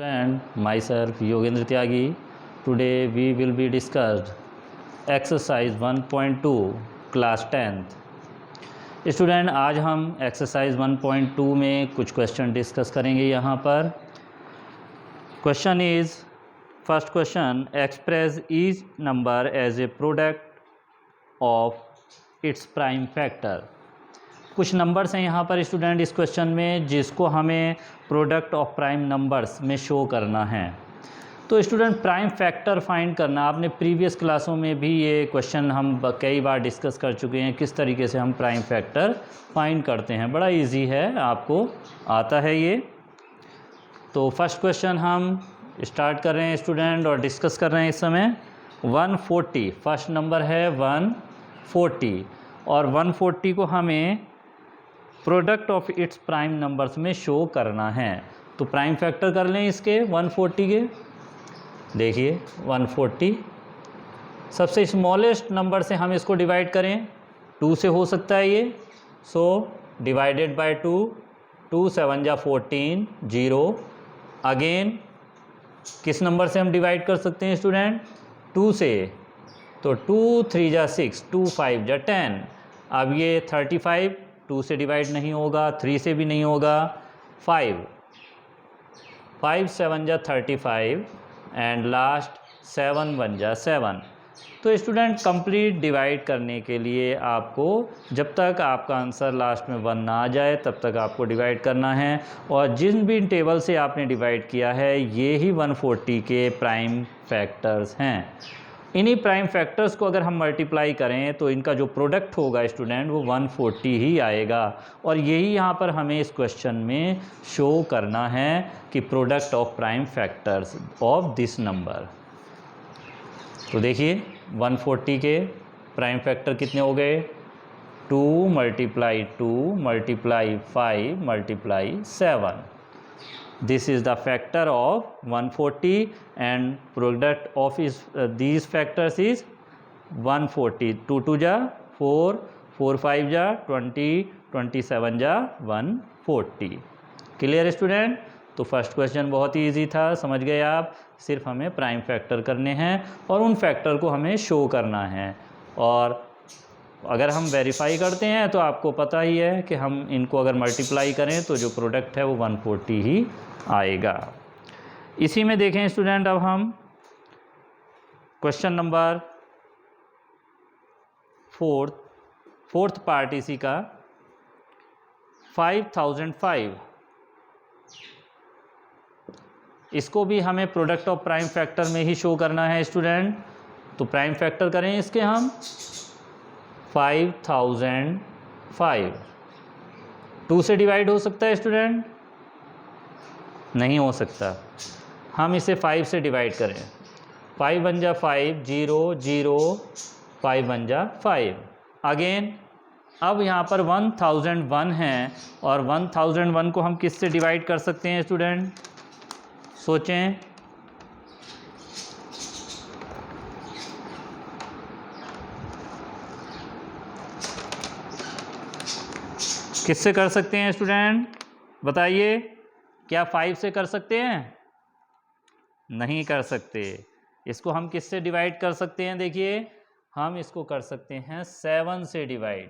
Friend, myself Yogendra Tyagi. Today we will be discussed exercise 1.2 class 10th. Student आज हम exercise 1.2 में कुछ question discuss करेंगे। यहाँ पर question is first question, express each number as a product of its prime factor. कुछ numbers हैं यहाँ पर स्टूडेंट इस क्वेश्चन में जिसको हमें प्रोडक्ट ऑफ प्राइम नंबर्स में शो करना है। तो स्टूडेंट प्राइम फैक्टर फाइंड करना, आपने प्रीवियस क्लासों में भी ये क्वेश्चन हम कई बार डिस्कस कर चुके हैं, किस तरीके से हम प्राइम फैक्टर फाइंड करते हैं। बड़ा इजी है, आपको आता है ये। तो फर्स्ट क्वेश्चन हम स्टार्ट कर रहे हैं स्टूडेंट और डिस्कस कर रहे हैं इस समय। 140 फर्स्ट नंबर है 140 और 140 को हमें product of its prime numbers में शो करना है। तो प्राइम फैक्टर कर लें इसके 140 के। देखिए 140 सबसे स्मॉलेस्ट नंबर से हम इसको डिवाइड करें, 2 से हो सकता है ये। सो डिवाइडेड बाय 2, 2 7 जा 14, 0। अगेन किस नंबर से हम डिवाइड कर सकते हैं स्टूडेंट? 2 से। तो 2 3 जा 6, 2 5 जा 10। अब ये 35 2 से डिवाइड नहीं होगा, 3 से भी नहीं होगा। 5 7 जा 35 एंड लास्ट 7 1 जा 7। तो स्टूडेंट कंप्लीट डिवाइड करने के लिए आपको जब तक आपका आंसर लास्ट में 1 ना आ जाए तब तक आपको डिवाइड करना है। और जिन भी टेबल से आपने डिवाइड किया है ये ही 140 के प्राइम फैक्टर्स हैं। इन्हीं प्राइम फैक्टर्स को अगर हम मल्टीप्लाई करें तो इनका जो प्रोडक्ट होगा स्टूडेंट वो 140 ही आएगा। और यही यहाँ पर हमें इस क्वेश्चन में शो करना है कि product of prime factors of this number. तो देखिए 140 के प्राइम फैक्टर कितने हो गए? 2 × 2 × 5 × 7। This is the factor of 140 and product of these factors is 140। 2 2 जा 4, 4 5 जा 20, 27 जा 140। Clear student? तो फर्स्ट क्वेश्चन बहुत ही इजी था, समझ गए आप। सिर्फ हमें प्राइम फैक्टर करने हैं और उन फैक्टर को हमें शो करना है। और अगर हम वेरीफाई करते हैं तो आपको पता ही है कि हम इनको अगर मल्टीप्लाई करें तो जो प्रोडक्ट है वो 140 ही आएगा। इसी में देखें स्टूडेंट, अब हम क्वेश्चन नंबर फोर्थ पार्ट इसी का 5005। इसको भी हमें प्रोडक्ट ऑफ प्राइम फैक्टर में ही शो करना है स्टूडेंट। तो प्राइम फैक्टर करें इसके हम 5005। 2 से डिवाइड हो सकता है स्टूडेंट? नहीं हो सकता। हम इसे 5 से डिवाइड करें। 5 1 जा 5, 0 0, 5 1 जा 5। अगेन अब यहाँ पर 1001 है और 1001 को हम किस से डिवाइड कर सकते हैं स्टूडेंट? सोचें। किससे कर सकते हैं स्टूडेंट? बताइए, क्या 5 से कर सकते हैं? नहीं कर सकते। इसको हम किससे डिवाइड कर सकते हैं? देखिए हम इसको कर सकते हैं 7 से डिवाइड।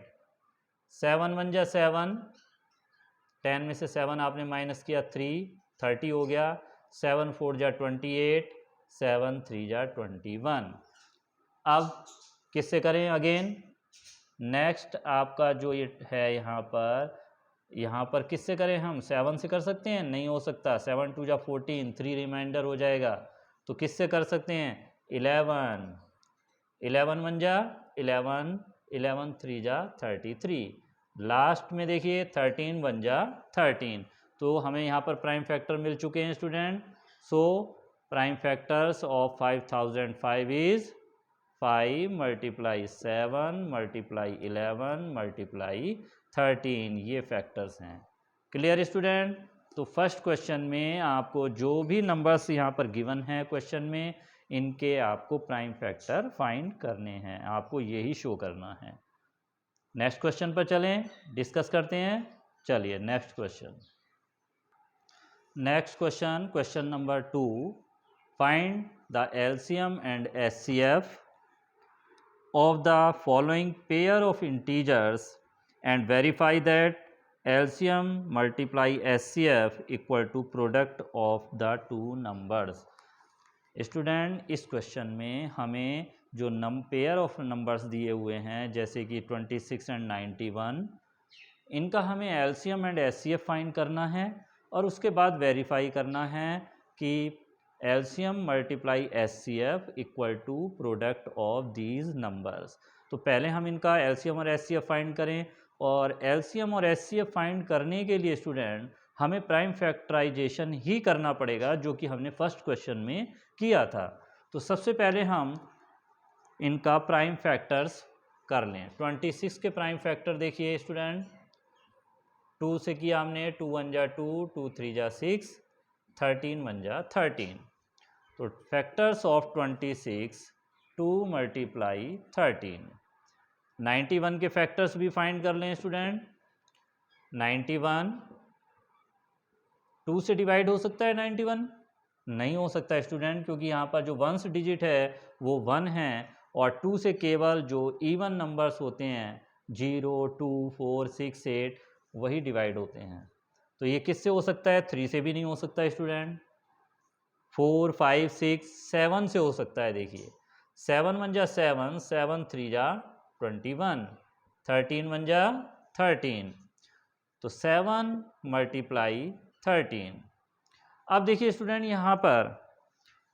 7 1 जा 7, 10 में से 7 आपने माइनस किया 3, 30 हो गया। 7 4 जा 28, 7 3 जा 21। अब किससे करें? अगेन नेक्स्ट आपका जो ये है यहाँ पर किससे करें हम? 7 से कर सकते हैं? नहीं हो सकता। 7 2 जा 14, 3 रिमाइंडर हो जाएगा। तो किससे कर सकते हैं? 11 11 1 जा 11, 11 3 जा 33। लास्ट में देखिए 13 1 जा 13। तो हमें यहाँ पर प्राइम फैक्टर मिल चुके हैं student. So prime factors of 5005 is 5 × 7 × 11 × 13। ये फैक्टर्स हैं। Clear student? तो फर्स्ट क्वेश्चन में आपको जो भी नंबर्स यहाँ पर गिवन है क्वेश्चन में, इनके आपको प्राइम फैक्टर फाइंड करने हैं, आपको यही शो करना है। नेक्स्ट क्वेश्चन पर चलें, डिस्कस करते हैं। चलिए next question. Next question, question number 2, find the LCM and HCF of the following pair of integers and verify that LCM multiply HCF equal to product of the two numbers। Student, इस question में हमें जो pair of numbers दिए हुए हैं जैसे कि 26 and 91, इनका हमें LCM एंड HCF फाइंड करना है और उसके बाद वेरीफाई करना है कि LCM multiply HCF equal to product of these numbers. तो पहले हम इनका LCM और HCF फाइंड करें, और LCM और HCF फाइंड करने के लिए स्टूडेंट हमें प्राइम फैक्टराइजेशन ही करना पड़ेगा, जो कि हमने फर्स्ट क्वेश्चन में किया था। तो सबसे पहले हम इनका प्राइम फैक्टर्स कर लें। 26 के प्राइम फैक्टर देखिए स्टूडेंट, 2 से किया हमने, 2 1 जा 2, 2 3 जा 6, 13 1 जा 13। तो फैक्टर्स ऑफ 26, 2 मल्टीप्लाई 13। 91 के फैक्टर्स भी फाइंड कर लें स्टूडेंट। 91 2 से डिवाइड हो सकता है 91? नहीं हो सकता है स्टूडेंट, क्योंकि यहाँ पर जो वंस डिजिट है वो 1 है, और 2 से केवल जो इवन नंबर्स होते हैं 0 2 4 6 8 वही डिवाइड होते हैं। तो ये किससे हो सकता है? 3 से भी नहीं हो सकता है स्टूडेंट। 4 5 6 7 से हो सकता है। देखिए 7 1 जा 7, 7 3 जा 21, 13 1 जा 13। तो 7 मल्टीप्लाई 13। अब देखिए स्टूडेंट, यहाँ पर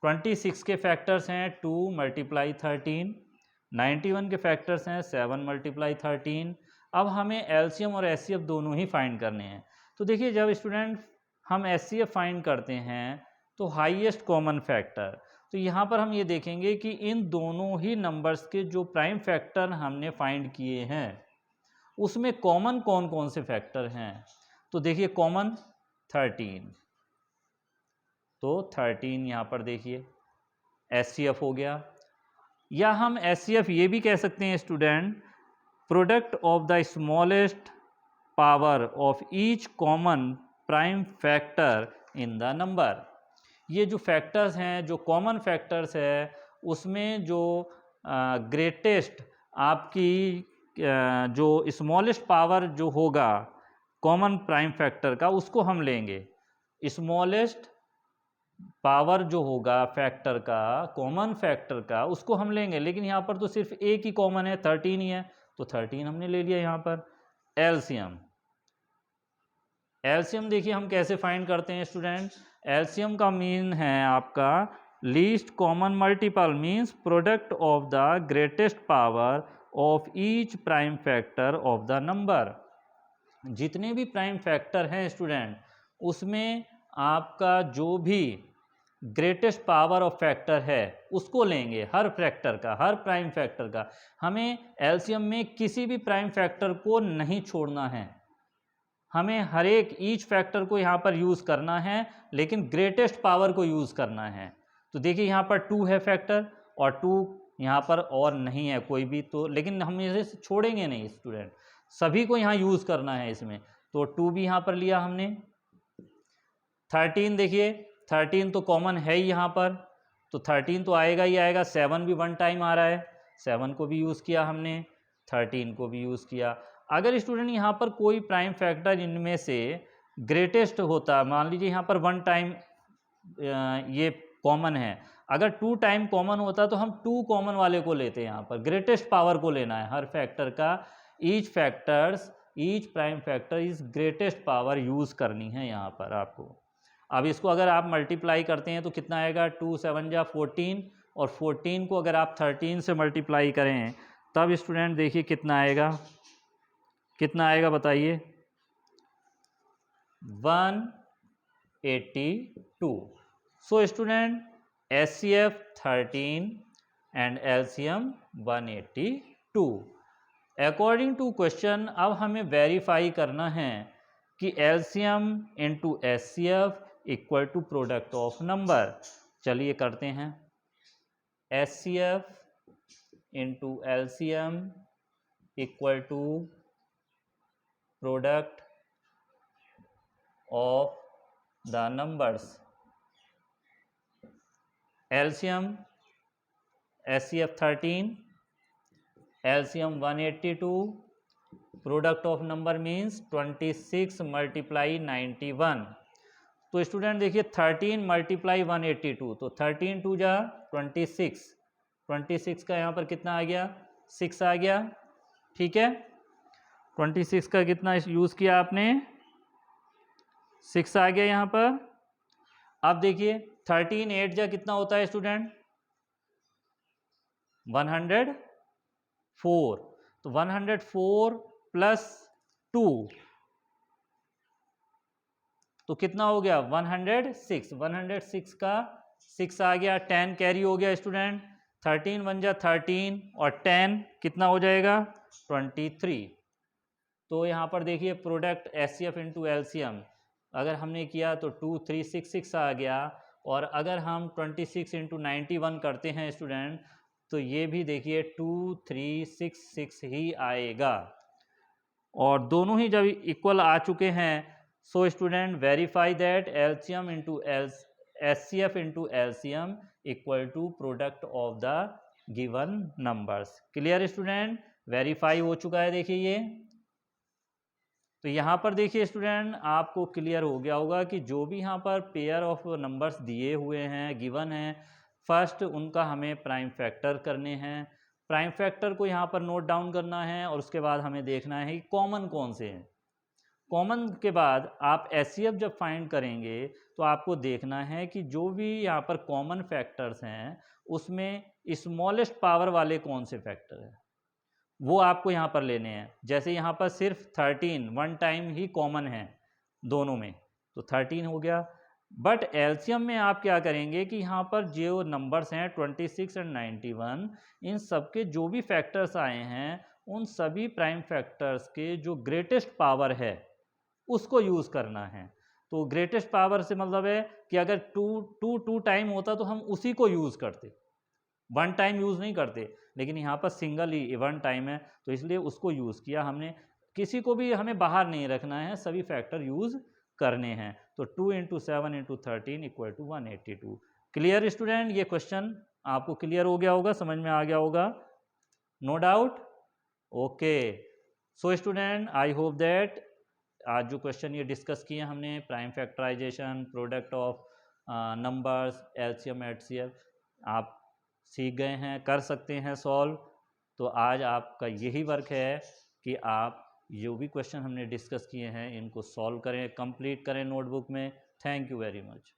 26 के फैक्टर्स हैं 2 मल्टीप्लाई 13, 91 के फैक्टर्स हैं 7 मल्टीप्लाई 13। अब हमें LCM और HCF दोनों ही फाइंड करने हैं। तो देखिए जब स्टूडेंट हम HCF फाइंड करते हैं तो हाईएस्ट कॉमन फैक्टर, तो यहाँ पर हम ये देखेंगे कि इन दोनों ही नंबर्स के जो प्राइम फैक्टर हमने फाइंड किए हैं उसमें कॉमन कौन कौन से फैक्टर हैं। तो देखिए कॉमन 13, तो 13 यहाँ पर देखिए HCF हो गया। या हम HCF ये भी कह सकते हैं student, product of the smallest power of each common prime factor in the number. ये जो फैक्टर्स हैं, जो कॉमन फैक्टर्स है, उसमें जो ग्रेटेस्ट आपकी जो स्मॉलेस्ट पावर जो होगा कॉमन प्राइम फैक्टर का, उसको हम लेंगे। स्मॉलेस्ट पावर जो होगा फैक्टर का, कॉमन फैक्टर का, उसको हम लेंगे। लेकिन यहाँ पर तो सिर्फ एक ही कॉमन है, 13 ही है, तो 13 हमने ले लिया। यहाँ पर एलसीएम देखिए हम कैसे फाइंड करते हैं स्टूडेंट। एलसीएम का मीन है आपका least common multiple, means product of the greatest power of each prime factor of the number. जितने भी प्राइम फैक्टर हैं स्टूडेंट, उसमें आपका जो भी ग्रेटेस्ट पावर ऑफ फैक्टर है उसको लेंगे, हर फैक्टर का, हर प्राइम फैक्टर का। हमें एलसीएम में किसी भी प्राइम फैक्टर को नहीं छोड़ना है, हमें हर एक ईच फैक्टर को यहाँ पर यूज़ करना है, लेकिन ग्रेटेस्ट पावर को यूज़ करना है। तो देखिए यहाँ पर 2 है फैक्टर, और 2 यहाँ पर और नहीं है कोई भी, तो लेकिन हम इसे छोड़ेंगे नहीं स्टूडेंट, सभी को यहाँ यूज़ करना है इसमें। तो 2 भी यहाँ पर लिया हमने। 13 देखिए, 13 तो कॉमन है ही यहाँ पर, तो 13 तो आएगा ही आएगा। 7 भी 1 टाइम आ रहा है, 7 को भी यूज़ किया हमने, 13 को भी यूज़ किया। अगर स्टूडेंट यहाँ पर कोई प्राइम फैक्टर इनमें से ग्रेटेस्ट होता, मान लीजिए यहाँ पर 1 टाइम ये कॉमन है, अगर 2 टाइम कॉमन होता तो हम 2 कॉमन वाले को लेते हैं। यहाँ पर ग्रेटेस्ट पावर को लेना है हर फैक्टर का, each factors, each prime factor is greatest power use करनी है यहाँ पर आपको। अब इसको अगर आप मल्टीप्लाई करते हैं तो कितना आएगा, 2 7 जा 14, और 14 को अगर आप 13 से मल्टीप्लाई करें तब स्टूडेंट देखिए कितना आएगा, कितना आएगा बताइए, 182। So student HCF 13 and LCM 182। According to question अब हमें वेरीफाई करना है कि LCM into HCF equal to product of number. चलिए करते हैं। HCF into LCM equal to product of the numbers LCM SCF 13, LCM 182, product of number means 26 multiply 91। तो student देखिए 13 मल्टीप्लाई 182, तो 13 टू जा 26, 26 का यहाँ पर कितना आ गया 6 आ गया, ठीक है। 26 का कितना यूज़ किया आपने 6 आ गया यहाँ पर। अब देखिए 13 8 जा कितना होता है स्टूडेंट 104, तो 104 प्लस 2 तो कितना हो गया 106, 106 का 6 आ गया, 10 कैरी हो गया स्टूडेंट, 13 1 जा 13 और 10 कितना हो जाएगा 23। तो यहाँ पर देखिए प्रोडक्ट एचसीएफ इंटू एलसीएम अगर हमने किया तो 2366 आ गया, और अगर हम 26 इंटू 91 करते हैं स्टूडेंट तो ये भी देखिए 2366 ही आएगा, और दोनों ही जब इक्वल आ चुके हैं so student verify that LCM into HCF into LCM equal to product of the given numbers. Clear student, verify हो चुका है देखिए ये। तो यहाँ पर देखिए स्टूडेंट आपको क्लियर हो गया होगा कि जो भी यहाँ पर पेयर ऑफ नंबर्स दिए हुए हैं गिवन हैं, फर्स्ट उनका हमें प्राइम फैक्टर करने हैं, प्राइम फैक्टर को यहाँ पर नोट डाउन करना है, और उसके बाद हमें देखना है कि कॉमन कौन से हैं। कॉमन के बाद आप एचसीएफ जब फाइंड करेंगे तो आपको देखना है कि जो भी यहाँ पर कॉमन फैक्टर्स हैं उसमें स्मॉलेस्ट पावर वाले कौन से फैक्टर हैं वो आपको यहाँ पर लेने हैं। जैसे यहाँ पर सिर्फ 13 वन टाइम ही कॉमन है दोनों में, तो 13 हो गया। बट एलसीएम में आप क्या करेंगे कि यहाँ पर जो नंबर्स हैं 26 और 91, इन सबके जो भी फैक्टर्स आए हैं उन सभी प्राइम फैक्टर्स के जो ग्रेटेस्ट पावर है उसको यूज़ करना है। तो ग्रेटेस्ट पावर से मतलब है कि अगर टू टाइम होता तो हम उसी को यूज़ करते, वन टाइम यूज़ नहीं करते, लेकिन यहाँ पर सिंगल ही वन टाइम है तो इसलिए उसको यूज़ किया हमने। किसी को भी हमें बाहर नहीं रखना है, सभी फैक्टर यूज़ करने हैं। तो 2 into 7 into 13 equal to 182। Clear student, ये क्वेश्चन आपको क्लियर हो गया होगा, समझ में आ गया होगा, no doubt. Okay so student I hope that आज जो क्वेश्चन ये डिस्कस किए हमने prime factorisation, product of numbers, LCM HCF, आप सीख गए हैं, कर सकते हैं सॉल्व। तो आज आपका यही वर्क है कि आप जो भी क्वेश्चन हमने डिस्कस किए हैं इनको सॉल्व करें, कंप्लीट करें नोटबुक में। Thank you very much.